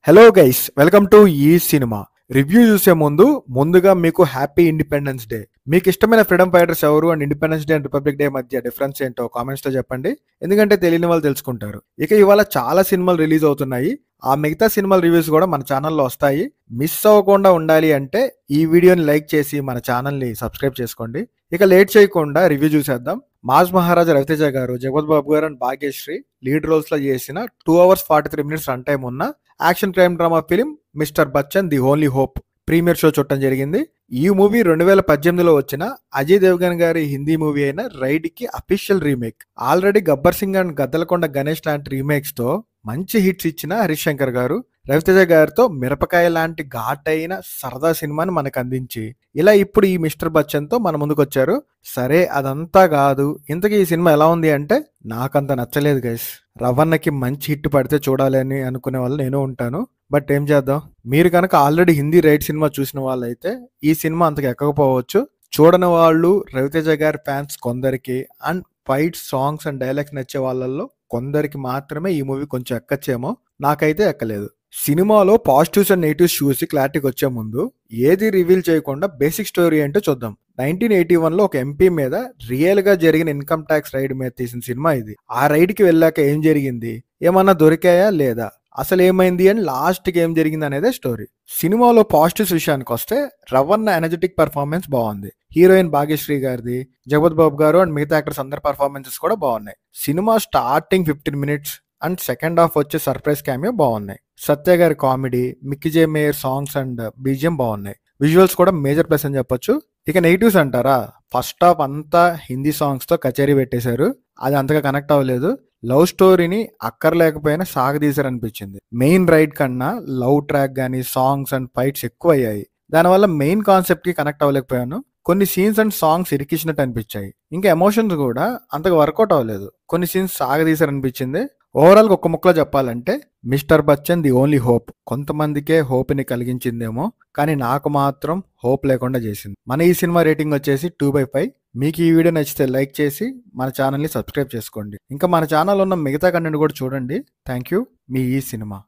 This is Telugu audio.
హలో గైస్, వెల్కమ్ టు ఈ సినిమా. రివ్యూ చూసే ముందుగా మీకు హ్యాపీ ఇండిపెండెన్స్ డే. మీకు ఇష్టమైన ఫ్రీడమ్ ఫైటర్స్ ఎవరు and independence day and republic day మధ్య డిఫరెన్స్ ఏంటో కామెంట్స్ లో చెప్పండి. ఎందుకంటే తెలియని వాళ్ళు తెలుసుకుంటారు. ఇక ఇవాళ చాలా సినిమాలు రిలీజ్ అవుతున్నాయి. ఆ మిగతా సినిమాల రివ్యూస్ కూడా మన ఛానల్లో వస్తాయి. మిస్ అవ్వకుండా ఉండాలి అంటే ఈ వీడియోని లైక్ చేసి మన ఛానల్ని సబ్స్క్రైబ్ చేసుకోండి. ఇక లేట్ చేయకుండా రివ్యూ చూసేద్దాం. మాస్ మహారాజా రవితేజ గారు, జగపత్ బాబు గారు అండ్ భాగ్యశ్రీ లీడ్ రోల్స్ లో చేసిన 2 hours 43 minutes రన్ టైం ఉన్న action crime drama film mister Bachchan the only hope premiere show చూడటం జరిగింది. ఈ మూవీ 2018లో వచ్చిన అజయ్ దేవగన్ గారి హిందీ మూవీ అయిన రైడ్ కి official remake. Already Gabbar Singh and Gaddalakonda Ganesh లాంటి రీమేక్స్ తో మంచి హిట్స్ ఇచ్చిన హరీష్ శంకర్ గారు రవితేజ గారితో మిరపకాయ లాంటి ఘాటైన సరదా సినిమాని మనకు అందించి ఇలా ఇప్పుడు ఈ మిస్టర్ బచ్చన్ తో మన ముందుకు వచ్చారు. సరే, అదంతా కాదు, ఇంతకీ ఈ సినిమా ఎలా ఉంది అంటే నాకంత నచ్చలేదు గైస్. రవణకి మంచి హిట్ పడితే చూడాలి అని అనుకునే వాళ్ళు నేను ఉంటాను. బట్ ఏం చేద్దాం, మీరు కనుక ఆల్రెడీ హిందీ రైడ్ సినిమా చూసిన వాళ్ళైతే ఈ సినిమా అంతకు ఎక్కకపోవచ్చు. చూడని వాళ్ళు, రవితేజ గారి ఫ్యాన్స్ కొందరికి and fight songs and dialogues నచ్చే వాళ్ళల్లో కొందరికి మాత్రమే ఈ మూవీ కొంచెం ఎక్కచ్చేమో, నాకైతే ఎక్కలేదు. సినిమాలో పాజిటివ్స్ అండ్ నెగిటివ్స్ చూసి క్లారిటీకి వచ్చే ముందు ఏది రివీల్ చేయకుండా బేసిక్ స్టోరీ ఏంటో చూద్దాం. 1981లో ఒక ఎంపీ మీద రియల్ గా జరిగిన ఇన్కమ్ ట్యాక్స్ రైడ్ మీద తీసిన సినిమా ఇది. ఆ రైడ్ కి వెళ్ళాక ఏం జరిగింది, ఏమన్నా దొరికాయా లేదా, అసలు ఏమైంది అని లాస్ట్ కి ఏం జరిగింది అనేదే స్టోరీ. సినిమాలో పాజిటివ్స్ విషయానికి వస్తే రవణ ఎనర్జెటిక్ పర్ఫార్మెన్స్ బాగుంది. హీరోయిన్ భాగ్యశ్రీ గారిది, జగపత్ బాబు గారు అండ్ మిగతా యాక్టర్స్ అందరి పర్ఫార్మెన్సెస్ కూడా బాగున్నాయి. Cinema starting 15 minutes and second half వచ్చే సర్ప్రైజ్ క్యామియో బాగున్నాయి. సత్య గారి comedy, Mickey mayor songs and BGM బాగున్నాయి. విజువల్స్ కూడా మేజర్ ప్లస్ అని చెప్పొచ్చు. ఇక నెగిటివ్స్ అంటారా, ఫస్ట్ హాఫ్ అంతా హిందీ సాంగ్స్ తో కచేరీ పెట్టేశారు. అది అంతగా కనెక్ట్ అవ్వలేదు. లవ్ స్టోరీని అక్కర్లేకపోయినా సాగదీశారు అనిపించింది. మెయిన్ రైడ్ కన్నా లవ్ ట్రాక్ గానీ సాంగ్స్ అండ్ ఫైట్స్ ఎక్కువ అయ్యాయి. దానివల్ల మెయిన్ కాన్సెప్ట్ కి కనెక్ట్ అవ్వలేకపోయాను. కొన్ని సీన్స్ అండ్ సాంగ్స్ ఇరికిచ్చినట్టు అనిపించాయి. ఇంకా ఎమోషన్స్ కూడా అంతగా వర్కౌట్ అవ్వలేదు. కొన్ని సీన్స్ సాగదీశారు అనిపించింది. ఓవరాల్ ఒక్క ముక్కలో చెప్పాలంటే mister Bachchan the only hope కొంతమందికే హోప్ని కలిగించిందేమో, కానీ నాకు మాత్రం హోప్ లేకుండా చేసింది. మన ఈ సినిమా రేటింగ్ వచ్చేసి 2/5. మీకు ఈ వీడియో నచ్చితే లైక్ చేసి మన ఛానల్ని సబ్స్క్రైబ్ చేసుకోండి. ఇంకా మన ఛానల్ ఉన్న మిగతా కంటెంట్ కూడా చూడండి. Thank you. మీ ఈ సినిమా.